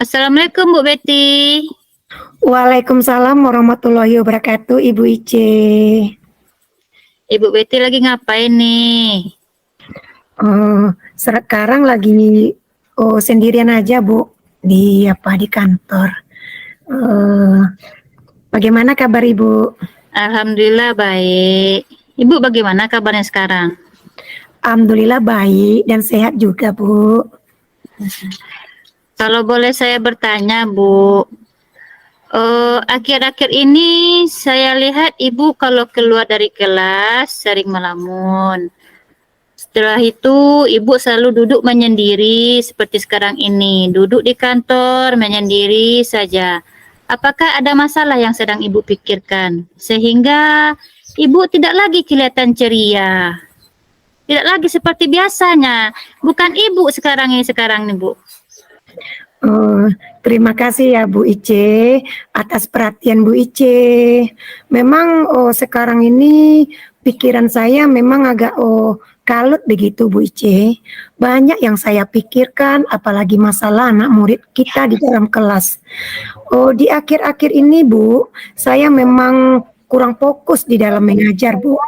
Assalamualaikum Bu Betty. Waalaikumsalam warahmatullahi wabarakatuh, Ibu Ice. Ibu Betty lagi ngapain nih? Sekarang lagi sendirian aja, Bu, di kantor. Bagaimana kabar Ibu? Alhamdulillah baik. Ibu bagaimana kabarnya sekarang? Alhamdulillah baik dan sehat juga, Bu. Kalau boleh saya bertanya, Bu, akhir-akhir ini saya lihat Ibu kalau keluar dari kelas sering melamun. Setelah itu Ibu selalu duduk menyendiri seperti sekarang ini, duduk di kantor menyendiri saja. Apakah ada masalah yang sedang Ibu pikirkan sehingga Ibu tidak lagi kelihatan ceria, tidak lagi seperti biasanya? Bukan Ibu sekarang nih, Bu. Terima kasih ya Bu Ice atas perhatian Bu Ice. Memang sekarang ini pikiran saya memang agak kalut begitu Bu Ice. Banyak yang saya pikirkan, apalagi masalah anak murid kita di dalam kelas. Di akhir-akhir ini Bu, saya memang kurang fokus di dalam mengajar Bu.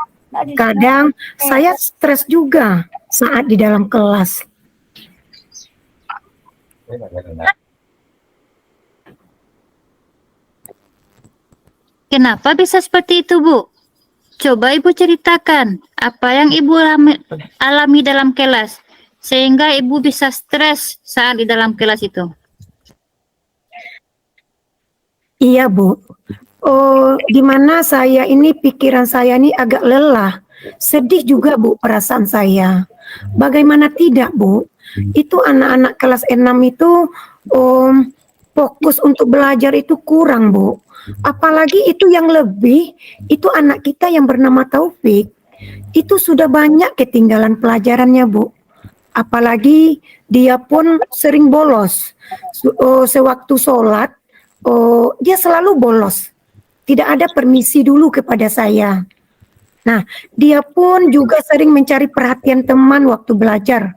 Kadang saya stres juga saat di dalam kelas. Kenapa bisa seperti itu, Bu? Coba Ibu ceritakan apa yang Ibu alami dalam kelas sehingga Ibu bisa stres saat di dalam kelas itu. Iya Bu, di mana saya ini pikiran saya ini agak lelah, sedih juga Bu perasaan saya. Bagaimana tidak Bu? Itu anak-anak kelas 6 itu fokus untuk belajar itu kurang Bu. Apalagi itu yang lebih, itu anak kita yang bernama Taufik, itu sudah banyak ketinggalan pelajarannya Bu. Apalagi dia pun sering bolos. Sewaktu sholat, dia selalu bolos. Tidak ada permisi dulu kepada saya. Nah, dia pun juga sering mencari perhatian teman waktu belajar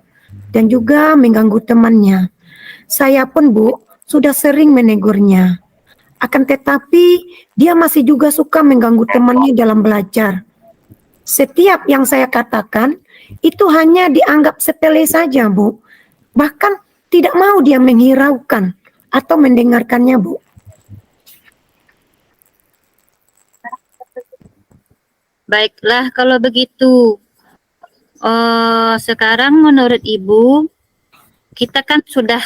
dan juga mengganggu temannya. Saya pun Bu, sudah sering menegurnya. Akan tetapi, dia masih juga suka mengganggu temannya dalam belajar. Setiap yang saya katakan, itu hanya dianggap sepele saja, Bu. Bahkan tidak mau dia menghiraukan atau mendengarkannya, Bu. Baiklah kalau begitu. Sekarang menurut Ibu, kita kan sudah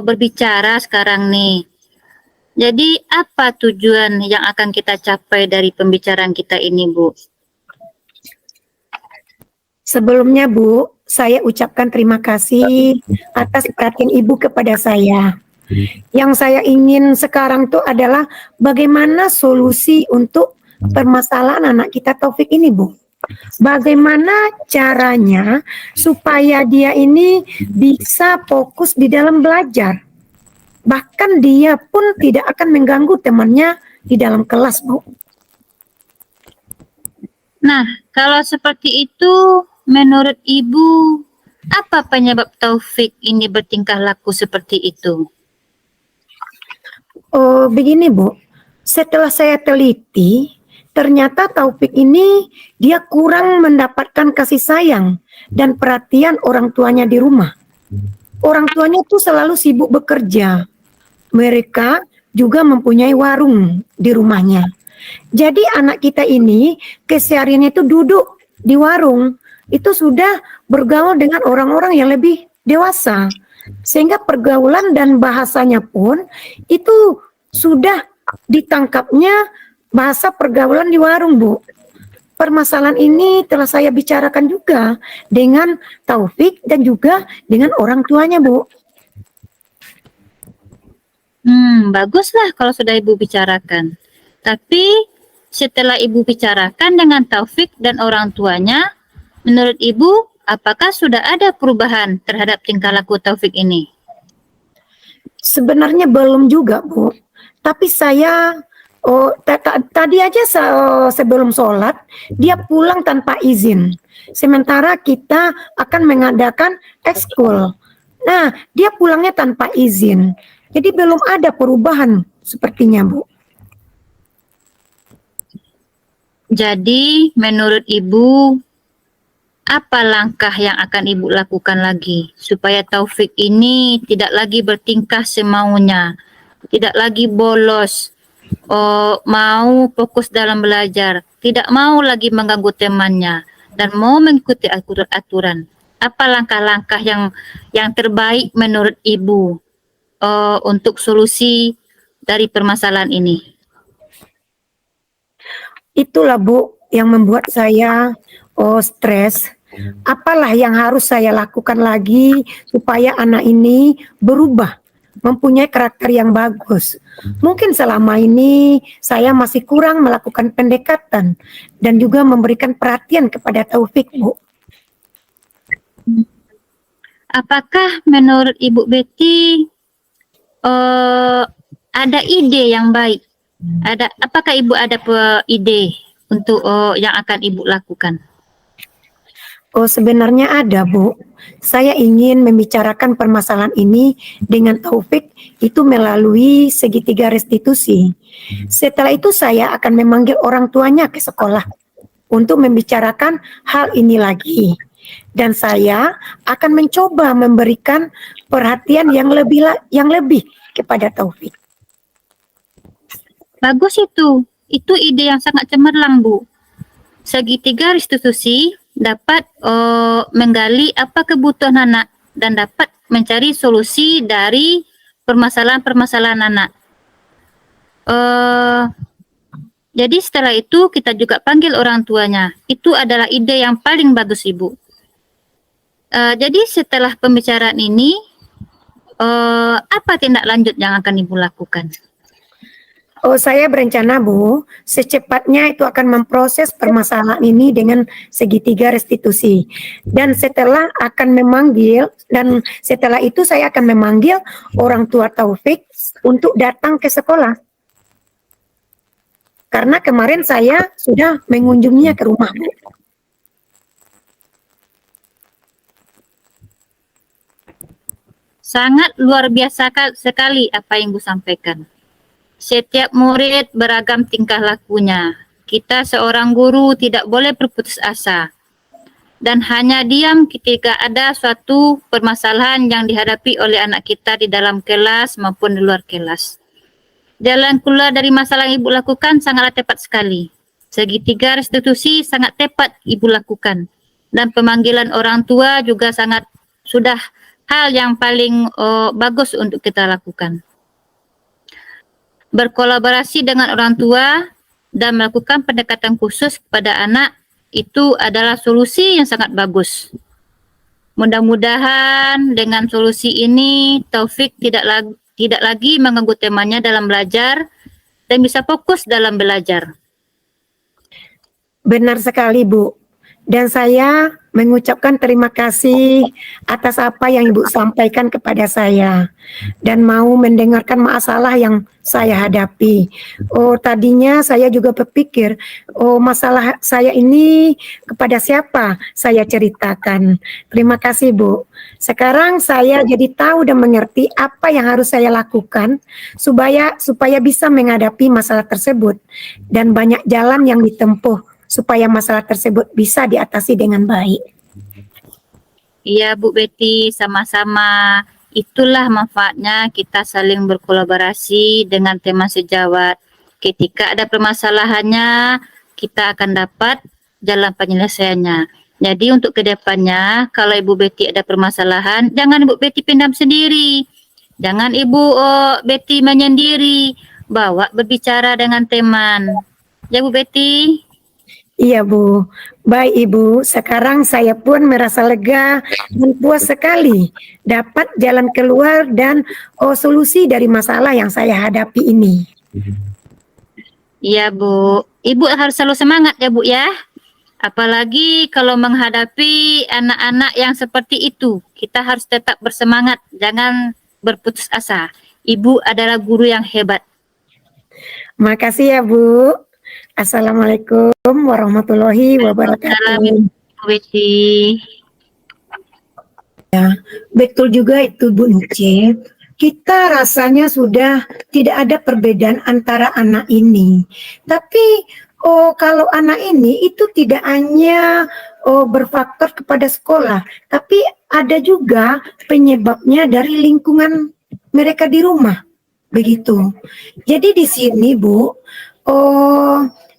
berbicara sekarang nih. Jadi apa tujuan yang akan kita capai dari pembicaraan kita ini, Bu? Sebelumnya Bu, saya ucapkan terima kasih atas perhatian Ibu kepada saya. Yang saya ingin sekarang tuh adalah bagaimana solusi untuk permasalahan anak kita Taufik ini Bu. Bagaimana caranya supaya dia ini bisa fokus di dalam belajar. Bahkan dia pun tidak akan mengganggu temannya di dalam kelas, Bu. Nah, kalau seperti itu, menurut Ibu, apa penyebab Taufik ini bertingkah laku seperti itu? Begini, Bu. Setelah saya teliti, ternyata Taufik ini dia kurang mendapatkan kasih sayang dan perhatian orang tuanya di rumah. Orang tuanya tuh selalu sibuk bekerja. Mereka juga mempunyai warung di rumahnya. Jadi anak kita ini kesehariannya itu duduk di warung, itu sudah bergaul dengan orang-orang yang lebih dewasa. Sehingga pergaulan dan bahasanya pun itu sudah ditangkapnya bahasa pergaulan di warung, Bu. Permasalahan ini telah saya bicarakan juga dengan Taufik dan juga dengan orang tuanya, Bu. Baguslah kalau sudah Ibu bicarakan. Tapi setelah Ibu bicarakan dengan Taufik dan orang tuanya, menurut Ibu, apakah sudah ada perubahan terhadap tingkah laku Taufik ini? Sebenarnya belum juga, Bu. Tapi saya tadi aja sebelum sholat, dia pulang tanpa izin. Sementara kita akan mengadakan ekskul. Nah, dia pulangnya tanpa izin. Jadi belum ada perubahan sepertinya, Bu. Jadi menurut Ibu, apa langkah yang akan Ibu lakukan lagi supaya Taufik ini tidak lagi bertingkah semaunya, tidak lagi bolos, mau fokus dalam belajar, tidak mau lagi mengganggu temannya, dan mau mengikuti aturan. Apa langkah-langkah yang terbaik menurut Ibu untuk solusi dari permasalahan ini? Itulah, Bu, yang membuat saya stres. Apalah yang harus saya lakukan lagi supaya anak ini berubah, mempunyai karakter yang bagus. Mungkin selama ini saya masih kurang melakukan pendekatan dan juga memberikan perhatian kepada Taufik, Bu. Apakah menurut Ibu Betty ada ide yang baik? Apakah Ibu ada ide untuk yang akan Ibu lakukan? Oh, sebenarnya ada, Bu. Saya ingin membicarakan permasalahan ini dengan Taufik itu melalui segitiga restitusi. Setelah itu saya akan memanggil orang tuanya ke sekolah untuk membicarakan hal ini lagi. Dan saya akan mencoba memberikan perhatian yang lebih kepada Taufik. Bagus itu. Itu ide yang sangat cemerlang, Bu. Segitiga restitusi dapat menggali apa kebutuhan anak dan dapat mencari solusi dari permasalahan-permasalahan anak. Jadi setelah itu kita juga panggil orang tuanya. Itu adalah ide yang paling bagus, Ibu. Jadi setelah pembicaraan ini, apa tindak lanjut yang akan Ibu lakukan? Oh, saya berencana, Bu, secepatnya itu akan memproses permasalahan ini dengan segitiga restitusi. Dan setelah itu saya akan memanggil orang tua Taufik untuk datang ke sekolah. Karena kemarin saya sudah mengunjunginya ke rumah, Bu. Sangat luar biasa sekali apa yang Ibu sampaikan. Setiap murid beragam tingkah lakunya. Kita seorang guru tidak boleh berputus asa dan hanya diam ketika ada suatu permasalahan yang dihadapi oleh anak kita di dalam kelas maupun di luar kelas. Jalan keluar dari masalah yang Ibu lakukan sangatlah tepat sekali. Segitiga restitusi sangat tepat Ibu lakukan. Dan pemanggilan orang tua juga sudah hal yang paling bagus untuk kita lakukan. Berkolaborasi dengan orang tua dan melakukan pendekatan khusus kepada anak itu adalah solusi yang sangat bagus. Mudah-mudahan dengan solusi ini Taufik tidak lagi mengganggu temannya dalam belajar dan bisa fokus dalam belajar. Benar sekali, Bu. Dan saya mengucapkan terima kasih atas apa yang Ibu sampaikan kepada saya dan mau mendengarkan masalah yang saya hadapi. Oh, tadinya saya juga berpikir, masalah saya ini kepada siapa saya ceritakan. Terima kasih, Bu. Sekarang saya jadi tahu dan mengerti apa yang harus saya lakukan supaya bisa menghadapi masalah tersebut dan banyak jalan yang ditempuh supaya masalah tersebut bisa diatasi dengan baik. Iya, Bu Betty, sama-sama. Itulah manfaatnya kita saling berkolaborasi dengan teman sejawat. Ketika ada permasalahannya, kita akan dapat jalan penyelesaiannya. Jadi untuk kedepannya, kalau Ibu Betty ada permasalahan, jangan Ibu Betty pendam sendiri. Jangan Ibu Betty menyendiri. Bawa berbicara dengan teman. Ya, Bu Betty? Iya, Bu. Baik, Ibu. Sekarang saya pun merasa lega dan puas sekali dapat jalan keluar dan solusi dari masalah yang saya hadapi ini. Iya, Bu. Ibu harus selalu semangat ya, Bu ya. Apalagi kalau menghadapi anak-anak yang seperti itu. Kita harus tetap bersemangat, jangan berputus asa. Ibu adalah guru yang hebat. Makasih ya, Bu. Assalamualaikum warahmatullahi wabarakatuh. Betty. Ya, betul juga itu Bu Nuce. kita rasanya sudah tidak ada perbedaan antara anak ini. Tapi kalau anak ini itu tidak hanya berfaktor kepada sekolah, tapi ada juga penyebabnya dari lingkungan mereka di rumah. Begitu. Jadi di sini, Bu,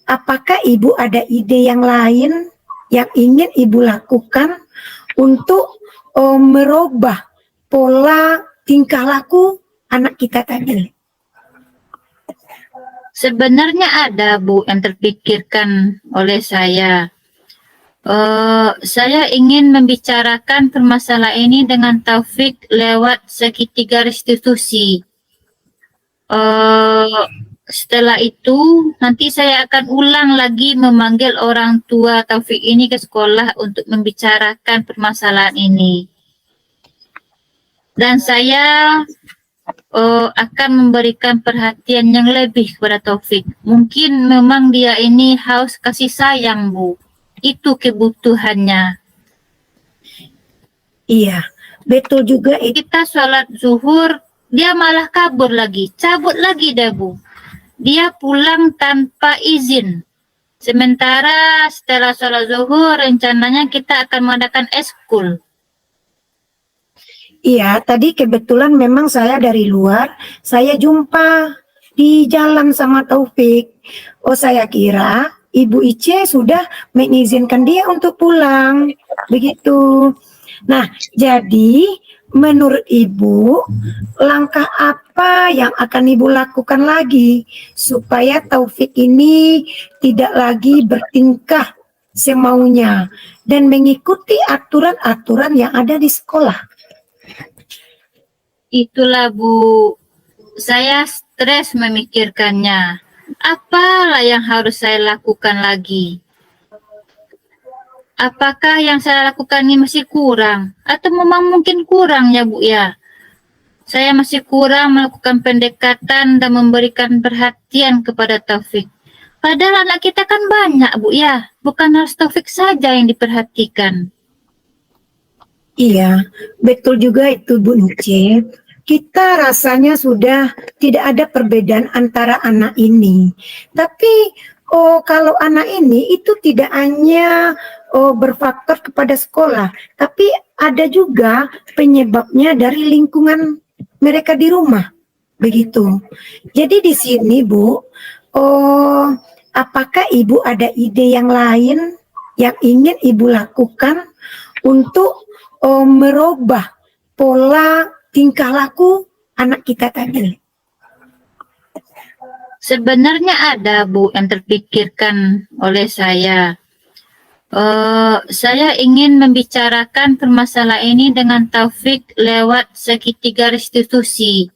apakah Ibu ada ide yang lain yang ingin Ibu lakukan untuk merubah pola tingkah laku anak kita tadi? Sebenarnya ada, Bu, yang terpikirkan oleh saya. Saya ingin membicarakan permasalahan ini dengan Taufik lewat segitiga restitusi. Setelah itu, nanti saya akan ulang lagi memanggil orang tua Taufik ini ke sekolah untuk membicarakan permasalahan ini. Dan saya akan memberikan perhatian yang lebih kepada Taufik. Mungkin memang dia ini haus kasih sayang, Bu. Itu kebutuhannya. Iya, betul juga itu. Kita sholat zuhur, dia malah kabur lagi, cabut lagi dah, Bu. Dia pulang tanpa izin. Sementara setelah sholat zuhur, rencananya kita akan mengadakan eskul. Iya, tadi kebetulan memang saya dari luar, saya jumpa di jalan sama Taufik. Saya kira Ibu Ice sudah mengizinkan dia untuk pulang. Begitu. Nah, jadi menurut Ibu, langkah apa yang akan Ibu lakukan lagi supaya Taufik ini tidak lagi bertingkah semaunya dan mengikuti aturan-aturan yang ada di sekolah? Itulah, Bu, saya stres memikirkannya. Apalah yang harus saya lakukan lagi? Apakah yang saya lakukan ini masih kurang? Atau memang mungkin kurang ya, Bu, ya? Saya masih kurang melakukan pendekatan dan memberikan perhatian kepada Taufik. Padahal anak kita kan banyak, Bu, ya? Bukan harus Taufik saja yang diperhatikan. Iya, betul juga itu, Bu Nice. Kita rasanya sudah tidak ada perbedaan antara anak ini. Tapi kalau anak ini itu tidak hanya berfaktor kepada sekolah, tapi ada juga penyebabnya dari lingkungan mereka di rumah. Begitu. Jadi di sini, Bu, apakah Ibu ada ide yang lain yang ingin Ibu lakukan untuk merubah pola tingkah laku anak kita tadi? Sebenarnya ada, Bu, yang terpikirkan oleh saya. Saya ingin membicarakan permasalahan ini dengan Taufik lewat segitiga restitusi.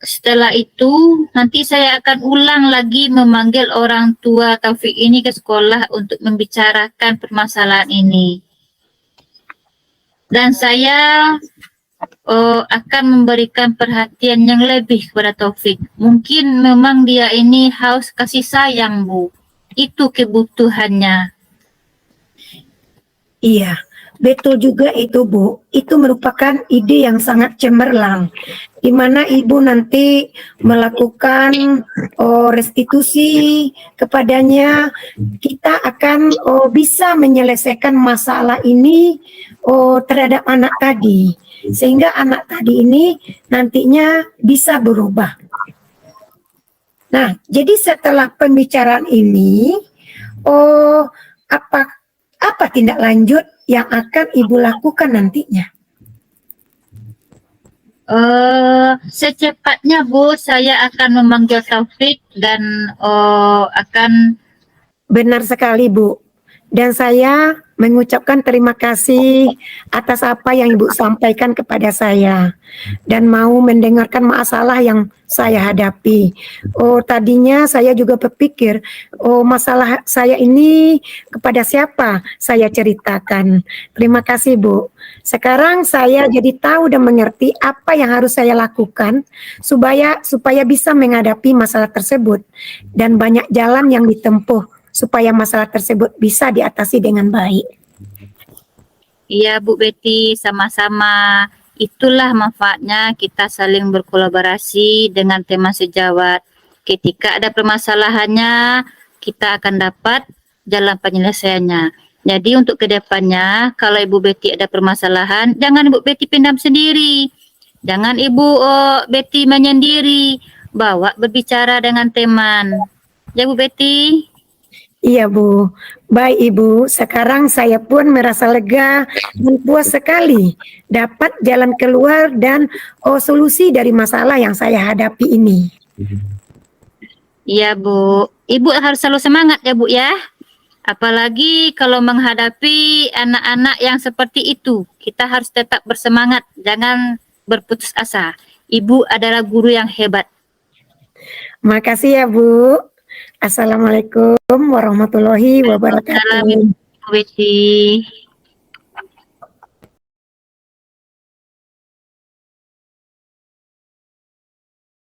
Setelah itu, nanti saya akan ulang lagi memanggil orang tua Taufik ini ke sekolah untuk membicarakan permasalahan ini. Dan saya akan memberikan perhatian yang lebih kepada Taufik. Mungkin memang dia ini haus kasih sayang, Bu. Itu kebutuhannya. Iya, betul juga itu, Bu. Itu merupakan ide yang sangat cemerlang, di mana Ibu nanti melakukan restitusi kepadanya. Kita akan bisa menyelesaikan masalah ini terhadap anak tadi, sehingga anak tadi ini nantinya bisa berubah. Nah, jadi setelah pembicaraan ini, apa tindak lanjut yang akan Ibu lakukan nantinya? Secepatnya, Bu, saya akan memanggil Taufik dan akan... Benar sekali, Bu. Dan saya mengucapkan terima kasih atas apa yang Ibu sampaikan kepada saya dan mau mendengarkan masalah yang saya hadapi. Tadinya saya juga berpikir, masalah saya ini kepada siapa saya ceritakan. Terima kasih, Bu. Sekarang saya jadi tahu dan mengerti apa yang harus saya lakukan supaya bisa menghadapi masalah tersebut dan banyak jalan yang ditempuh supaya masalah tersebut bisa diatasi dengan baik. Iya, Bu Betty, sama-sama. itulah manfaatnya kita saling berkolaborasi dengan teman sejawat. Ketika ada permasalahannya, kita akan dapat jalan penyelesaiannya. Jadi untuk kedepannya, kalau Ibu Betty ada permasalahan, jangan Ibu Betty pendam sendiri. Jangan Ibu Betty menyendiri. Bawa berbicara dengan teman. Ya Bu Betty? Iya Bu, baik Ibu. Sekarang saya pun merasa lega dan puas sekali dapat jalan keluar dan solusi dari masalah yang saya hadapi ini. Iya Bu, Ibu harus selalu semangat ya Bu ya. Apalagi kalau menghadapi anak-anak yang seperti itu, kita harus tetap bersemangat, jangan berputus asa. Ibu adalah guru yang hebat. Makasih ya Bu. Assalamualaikum warahmatullahi wabarakatuh. Waalaikumsalam, Ibu Betty.